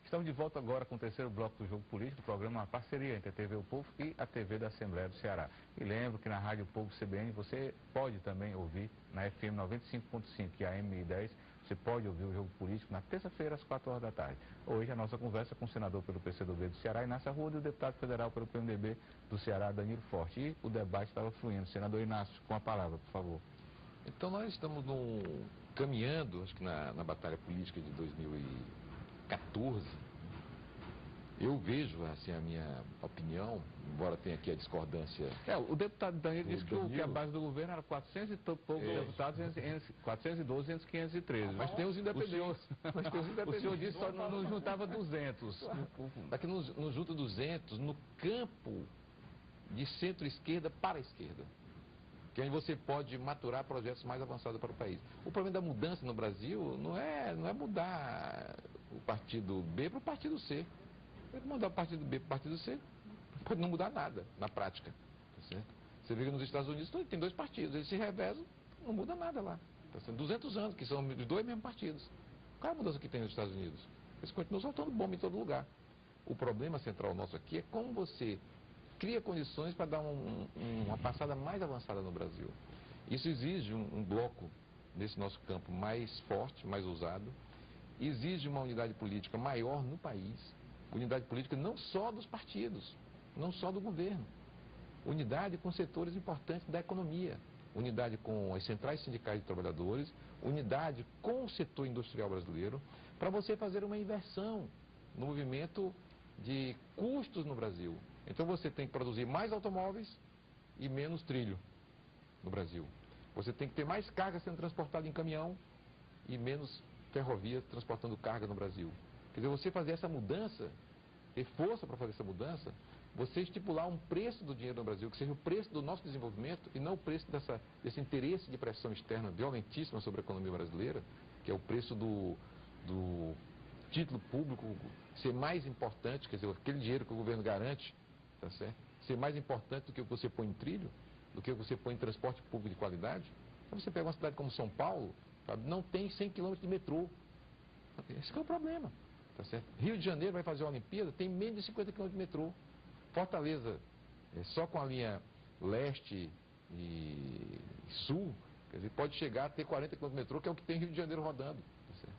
Estamos de volta agora com o terceiro bloco do Jogo Político, o programa uma parceria entre a TV O Povo e a TV da Assembleia do Ceará. E lembro que na Rádio Povo CBN você pode também ouvir na FM 95.5 e AM 10, você pode ouvir o Jogo Político na terça-feira às 4 horas da tarde. Hoje a nossa conversa com o senador pelo PCdoB do Ceará, Inácio Arruda, e o deputado federal pelo PMDB do Ceará, Danilo Forte. E o debate estava fluindo. Senador Inácio, com a palavra, por favor. Então nós estamos caminhando, acho que na batalha política de 2014, eu vejo, assim, a minha opinião, embora tenha aqui a discordância... O deputado Danilo disse que a base do governo era 400 e poucos deputados, 412 entre 513. Mas tem os independentes. O senhor disse que só não juntava 200. Daqui não junta 200 no campo de centro-esquerda para a esquerda, que aí você pode maturar projetos mais avançados para o país. O problema da mudança no Brasil não é mudar o partido B para o partido C. Pode mudar o partido B para o partido C, pode não mudar nada na prática. Tá certo? Você vê que nos Estados Unidos tem dois partidos, eles se revezam, não muda nada lá. Tá certo? 200 anos, que são os dois mesmos partidos. Qual é a mudança que tem nos Estados Unidos? Eles continuam soltando bomba em todo lugar. O problema central nosso aqui é como você cria condições para dar uma passada mais avançada no Brasil. Isso exige um bloco nesse nosso campo mais forte, mais ousado, exige uma unidade política maior no país, unidade política não só dos partidos, não só do governo, unidade com setores importantes da economia, unidade com as centrais sindicais de trabalhadores, unidade com o setor industrial brasileiro, para você fazer uma inversão no movimento de custos no Brasil. Então você tem que produzir mais automóveis e menos trilho no Brasil. Você tem que ter mais carga sendo transportada em caminhão e menos ferrovias transportando carga no Brasil. Quer dizer, você fazer essa mudança, ter força para fazer essa mudança, você estipular um preço do dinheiro no Brasil, que seja o preço do nosso desenvolvimento e não o preço desse interesse de pressão externa violentíssima sobre a economia brasileira, que é o preço do título público ser mais importante, quer dizer, aquele dinheiro que o governo garante, tá certo? Ser mais importante do que o que você põe em trilho, do que o que você põe em transporte público de qualidade. Então você pega uma cidade como São Paulo, sabe, não tem 100 km de metrô. Esse é o problema, tá certo? Rio de Janeiro vai fazer a Olimpíada, tem menos de 50 km de metrô. Fortaleza, só com a linha leste e sul, quer dizer, pode chegar a ter 40 km de metrô, que é o que tem Rio de Janeiro rodando, tá certo?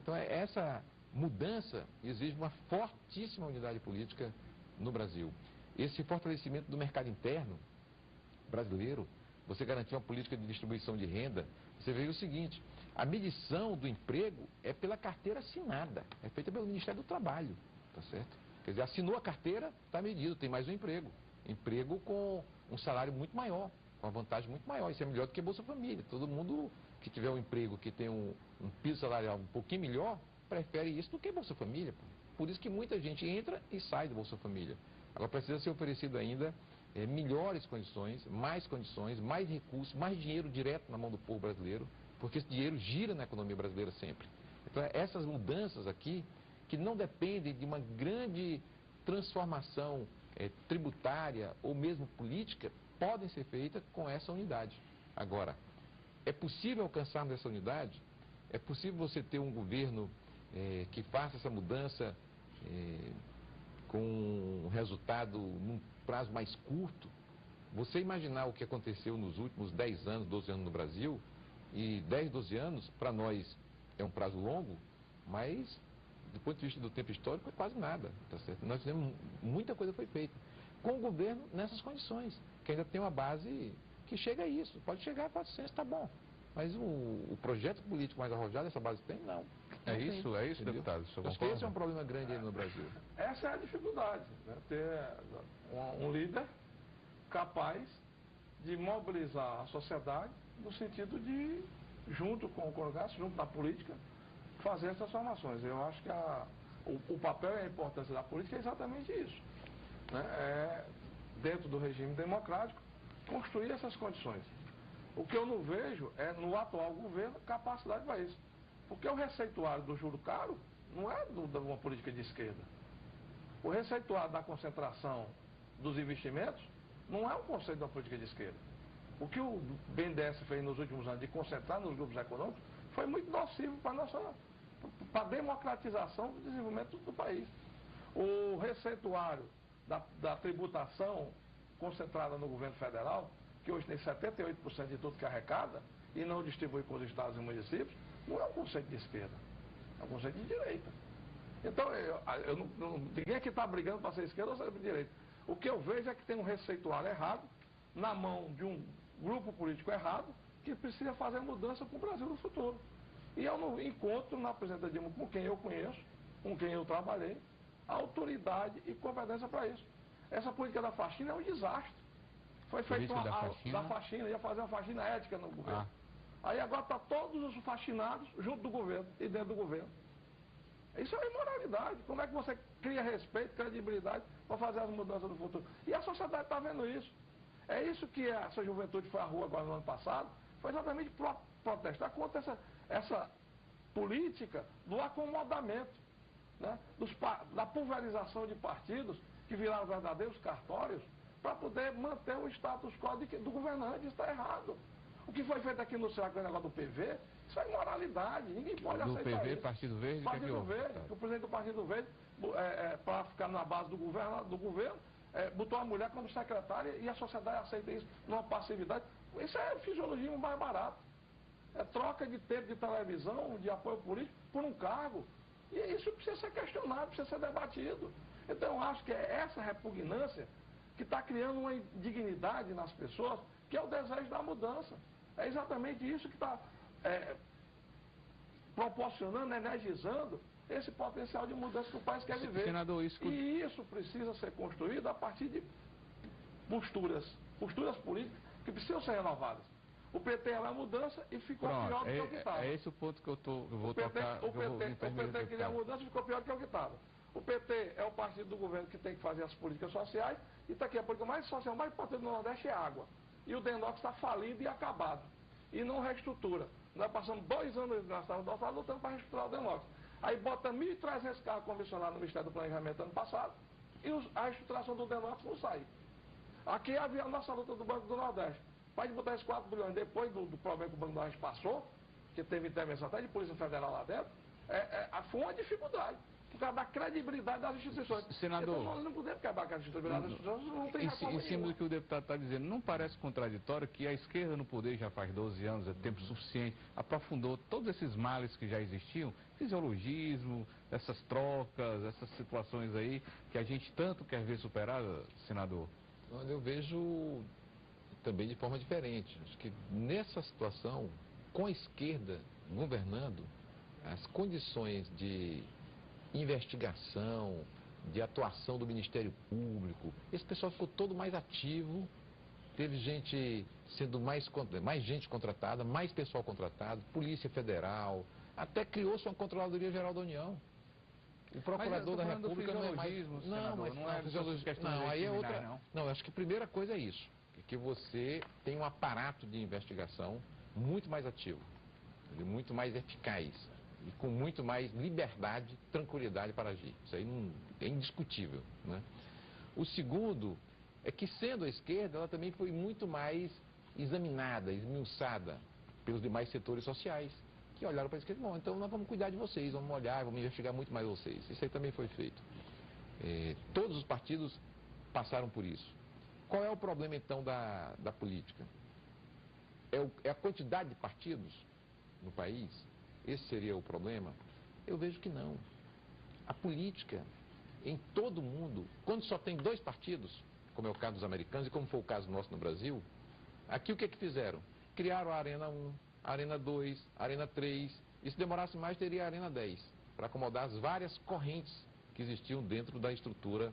Então essa mudança exige uma fortíssima unidade política no Brasil. Esse fortalecimento do mercado interno brasileiro, você garantir uma política de distribuição de renda, você vê o seguinte, a medição do emprego é pela carteira assinada, é feita pelo Ministério do Trabalho, tá certo? Quer dizer, assinou a carteira, está medido, tem mais um emprego. Emprego com um salário muito maior, com uma vantagem muito maior, isso é melhor do que Bolsa Família. Todo mundo que tiver um emprego que tem um piso salarial um pouquinho melhor, prefere isso do que Bolsa Família. Por isso que muita gente entra e sai do Bolsa Família. Agora precisa ser oferecido ainda melhores condições, mais recursos, mais dinheiro direto na mão do povo brasileiro, porque esse dinheiro gira na economia brasileira sempre. Então essas mudanças aqui, que não dependem de uma grande transformação tributária ou mesmo política, podem ser feitas com essa unidade. Agora, é possível alcançarmos essa unidade? É possível você ter um governo que faça essa mudança com um resultado num prazo mais curto? Você imaginar o que aconteceu nos últimos 10 anos, 12 anos no Brasil, e 10, 12 anos, para nós é um prazo longo, mas do ponto de vista do tempo histórico é quase nada, tá certo? Nós fizemos, muita coisa foi feita com o governo nessas condições, que ainda tem uma base que chega a isso, pode chegar a 400, tá bom. Mas o projeto político mais arrojado, essa base tem? Não. É isso, deputado. Acho que esse é um problema grande aí no Brasil. Essa é a dificuldade, né? Ter um líder capaz de mobilizar a sociedade no sentido de, junto com o Congresso, junto da política, fazer essas transformações. Eu acho que o papel e a importância da política é exatamente isso, né? Dentro do regime democrático, construir essas condições. O que eu não vejo é, no atual governo, capacidade para isso. Porque o receituário do juro caro não é de uma política de esquerda. O receituário da concentração dos investimentos não é um conceito de uma política de esquerda. O que o BNDES fez nos últimos anos de concentrar nos grupos econômicos foi muito nocivo para para a democratização do desenvolvimento do país. O receituário da tributação concentrada no governo federal, que hoje tem 78% de tudo que arrecada e não distribui para os estados e municípios, não é um conceito de esquerda, é um conceito de direita. Então, ninguém aqui está brigando para ser esquerda ou ser direita. O que eu vejo é que tem um receituário errado, na mão de um grupo político errado, que precisa fazer mudança para o Brasil no futuro. E eu não encontro na presidenta Dilma, com quem eu conheço, com quem eu trabalhei, autoridade e competência para isso. Essa política da faxina é um desastre. Foi feita da faxina, ia fazer uma faxina ética no governo. Aí agora está todos os faxinados junto do governo e dentro do governo. Isso é imoralidade. Como é que você cria respeito, credibilidade para fazer as mudanças do futuro? E a sociedade está vendo isso. É isso que essa juventude foi à rua agora no ano passado, foi exatamente protestar contra essa política do acomodamento, né? Da pulverização de partidos que viraram verdadeiros cartórios para poder manter o status quo do governante. Isso está errado. O que foi feito aqui no Ceará com o negócio do PV, isso é imoralidade. Ninguém pode aceitar isso. Do PV, Partido Verde? Partido Verde, o presidente do Partido Verde, para ficar na base do governo, botou a mulher como secretária e a sociedade aceita isso numa passividade. Isso é fisiologismo mais barato. É troca de tempo de televisão, de apoio político, por um cargo. E isso precisa ser questionado, precisa ser debatido. Então, eu acho que é essa repugnância que está criando uma indignidade nas pessoas, que é o desejo da mudança. É exatamente isso que está proporcionando, energizando esse potencial de mudança que o país quer viver. Senador, E isso precisa ser construído a partir de posturas políticas que precisam ser renovadas. O PT é uma mudança e ficou pior do que o que estava. É esse o ponto que eu vou tocar. O PT queria mudança e ficou pior do que o que estava. O PT é o partido do governo que tem que fazer as políticas sociais, e está aqui a política mais social, mais importante do Nordeste é água. E o DENOX está falido e acabado. E não reestrutura. Nós passamos 2 anos na Estado do Estado lutando para reestruturar o DENOX. Aí bota 1.300 carros convencionados no Ministério do Planejamento ano passado, e a reestruturação do DENOX não sai. Aqui havia a nossa luta do Banco do Nordeste. Para botar esses 4 bilhões depois do problema que o Banco do Nordeste passou, que teve intervenção até de Polícia Federal lá dentro, foi uma dificuldade. Por causa da credibilidade das instituições. Senador, então, nós não podemos quebrar com a credibilidade das instituições, não tem em cima do que o deputado está dizendo, não parece contraditório que a esquerda no poder já faz 12 anos, é tempo suficiente, aprofundou todos esses males que já existiam, fisiologismo, essas trocas, essas situações aí, que a gente tanto quer ver superadas, senador? Eu vejo também de forma diferente. Acho que nessa situação, com a esquerda governando, as condições de investigação, de atuação do Ministério Público, esse pessoal ficou todo mais ativo, teve gente sendo mais gente contratada, mais pessoal contratado, Polícia Federal, até criou-se uma Controladoria Geral da União. O Procurador da República não é mais... Não, aí é outra... Não, acho que a primeira coisa é isso, que você tem um aparato de investigação muito mais ativo, muito mais eficaz, e com muito mais liberdade, tranquilidade para agir. Isso aí não, é indiscutível, né? O segundo é que, sendo a esquerda, ela também foi muito mais examinada, esmiuçada pelos demais setores sociais, que olharam para a esquerda, bom, então nós vamos cuidar de vocês, vamos olhar, vamos investigar muito mais vocês. Isso aí também foi feito. Todos os partidos passaram por isso. Qual é o problema, então, da política? É a quantidade de partidos no país? Esse seria o problema? Eu vejo que não. A política, em todo o mundo, quando só tem 2 partidos, como é o caso dos americanos e como foi o caso nosso no Brasil, aqui o que fizeram? Criaram a Arena 1, a Arena 2, a Arena 3, e se demorasse mais teria a Arena 10, para acomodar as várias correntes que existiam dentro da estrutura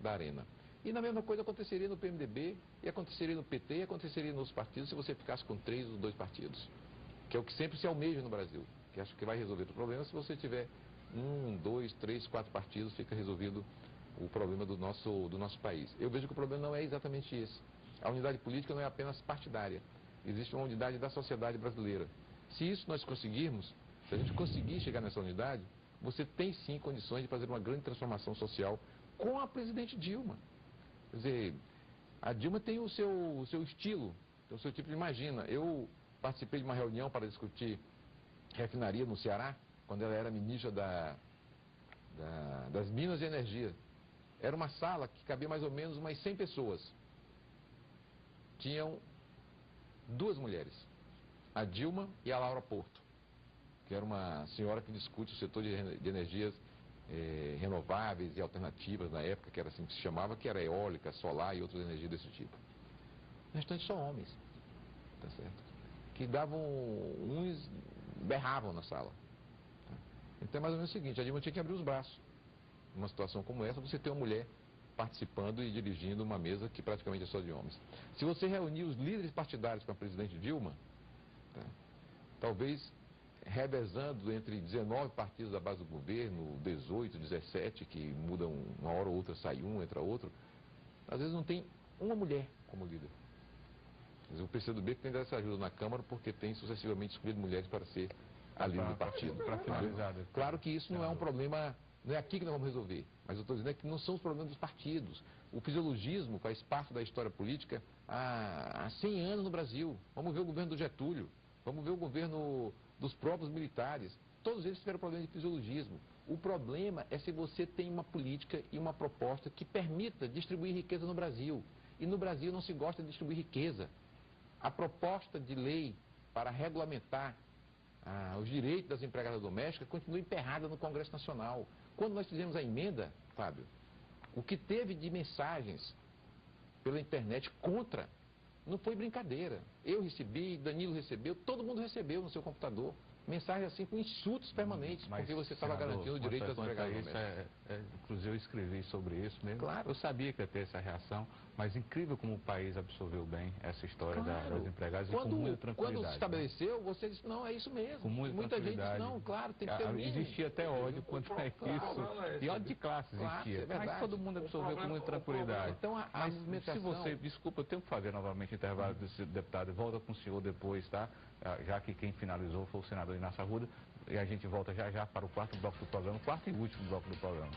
da Arena. E na mesma coisa aconteceria no PMDB, e aconteceria no PT, e aconteceria nos partidos se você ficasse com 3 ou 2 partidos, que é o que sempre se almeja no Brasil, que acho que vai resolver o problema. Se você tiver 1, 2, 3, 4 partidos, fica resolvido o problema do nosso país. Eu vejo que o problema não é exatamente esse. A unidade política não é apenas partidária. Existe uma unidade da sociedade brasileira. Se isso nós conseguirmos, se a gente conseguir chegar nessa unidade, você tem sim condições de fazer uma grande transformação social com a presidente Dilma. Quer dizer, a Dilma tem o seu estilo, tem o seu tipo de... Imagina, eu participei de uma reunião para discutir refinaria no Ceará, quando ela era ministra das Minas e Energia. Era uma sala que cabia mais ou menos umas 100 pessoas. Tinham duas mulheres, a Dilma e a Laura Porto, que era uma senhora que discute o setor de energias renováveis e alternativas na época, que era assim que se chamava, que era eólica, solar e outras energias desse tipo. O restante só homens, tá certo? Que davam, uns berravam na sala. Tá? Então é mais ou menos o seguinte, a Dilma tinha que abrir os braços. Numa situação como essa, você tem uma mulher participando e dirigindo uma mesa que praticamente é só de homens. Se você reunir os líderes partidários com a presidente Dilma, tá, talvez revezando entre 19 partidos da base do governo, 18, 17, que mudam uma hora ou outra, sai um, entra outro, às vezes não tem uma mulher como líder. Mas o PCdoB tem dado essa ajuda na Câmara porque tem sucessivamente escolhido mulheres para ser a líder do partido. Para finalizar. Claro que isso não é um problema, não é aqui que nós vamos resolver, mas eu estou dizendo que não são os problemas dos partidos. O fisiologismo faz parte da história política há 100 anos no Brasil. Vamos ver o governo do Getúlio, vamos ver o governo dos próprios militares. Todos eles tiveram problema de fisiologismo. O problema é se você tem uma política e uma proposta que permita distribuir riqueza no Brasil. E no Brasil não se gosta de distribuir riqueza. A proposta de lei para regulamentar os direitos das empregadas domésticas continua emperrada no Congresso Nacional. Quando nós fizemos a emenda, Fábio, o que teve de mensagens pela internet contra, não foi brincadeira. Eu recebi, Danilo recebeu, todo mundo recebeu no seu computador. Mensagens assim com insultos permanentes, porque você estava garantindo o direito das empregadas domésticas. Inclusive eu escrevi sobre isso mesmo. Claro. Eu sabia que ia ter essa reação, mas incrível como o país absorveu bem essa história das empregadas e com muita tranquilidade. Quando se estabeleceu, você disse, não, é isso mesmo. Com muita gente disse, não, claro, tem que ter mínimo. Existia até ódio quanto a isso. E ódio de classe existia. Mas todo mundo absorveu com muita tranquilidade. Então, a movimentação... Se você... Desculpa, eu tenho que fazer novamente intervalo desse deputado. Volta com o senhor depois, tá? Já que quem finalizou foi o senador Inácio Arruda. E a gente volta já já para o quarto bloco do programa, quarto e último bloco do programa.